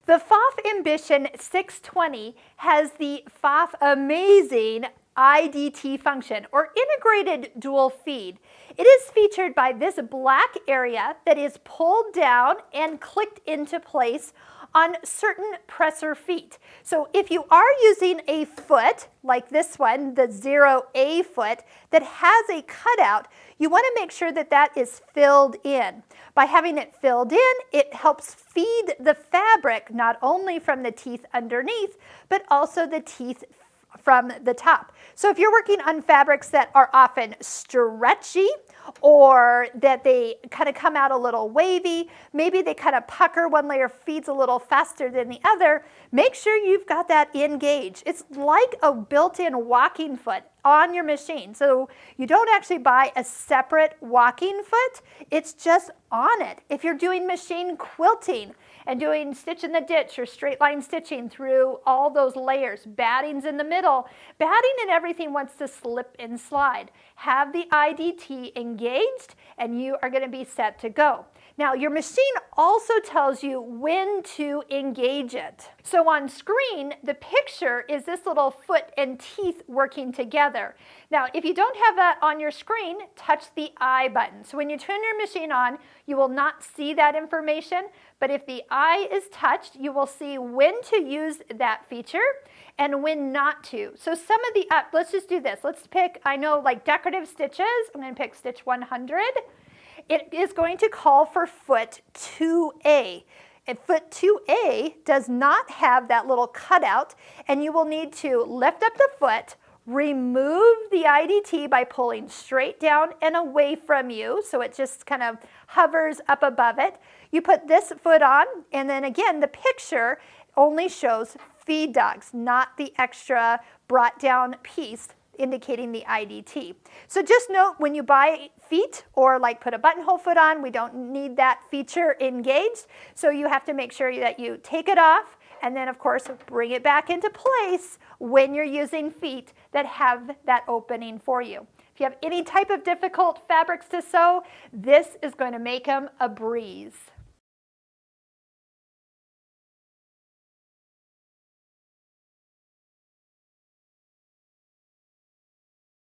The Pfaff Ambition 620 has the Pfaff Amazing IDT function, or integrated dual feed. It is featured by this black area that is pulled down and clicked into place on certain presser feet. So if you are using a foot, like this one, the 0A foot, that has a cutout, you want to make sure that that is filled in. By having it filled in, it helps feed the fabric not only from the teeth underneath, but also the teeth from the top. So if you're working on fabrics that are often stretchy, or that they kind of come out a little wavy, maybe they kind of pucker, one layer feeds a little faster than the other, make sure you've got that engaged. It's like a built-in walking foot on your machine. So you don't actually buy a separate walking foot, it's just on it. If you're doing machine quilting and doing stitch in the ditch or straight line stitching through all those layers, batting's in the middle, batting and everything wants to slip and slide. Have the IDT engaged and you are going to be set to go. Now your machine also tells you when to engage it. So on screen, the picture is this little foot and teeth working together. Now if you don't have that on your screen, touch the I button. So when you turn your machine on, you will not see that information, but if the I is touched, you will see when to use that feature and when not to. So some of the, let's just do this. Let's pick, I know like Decorative Stitches, I'm going to pick stitch 100. It is going to call for foot 2A. And foot 2A does not have that little cutout, and you will need to lift up the foot, remove the IDT by pulling straight down and away from you, so it just kind of hovers up above it. You put this foot on, and then again, the picture only shows feed dogs, not the extra brought down piece indicating the IDT. So just note when you buy feet or like put a buttonhole foot on, we don't need that feature engaged. So you have to make sure that you take it off and then of course bring it back into place when you're using feet that have that opening for you. If you have any type of difficult fabrics to sew, this is going to make them a breeze.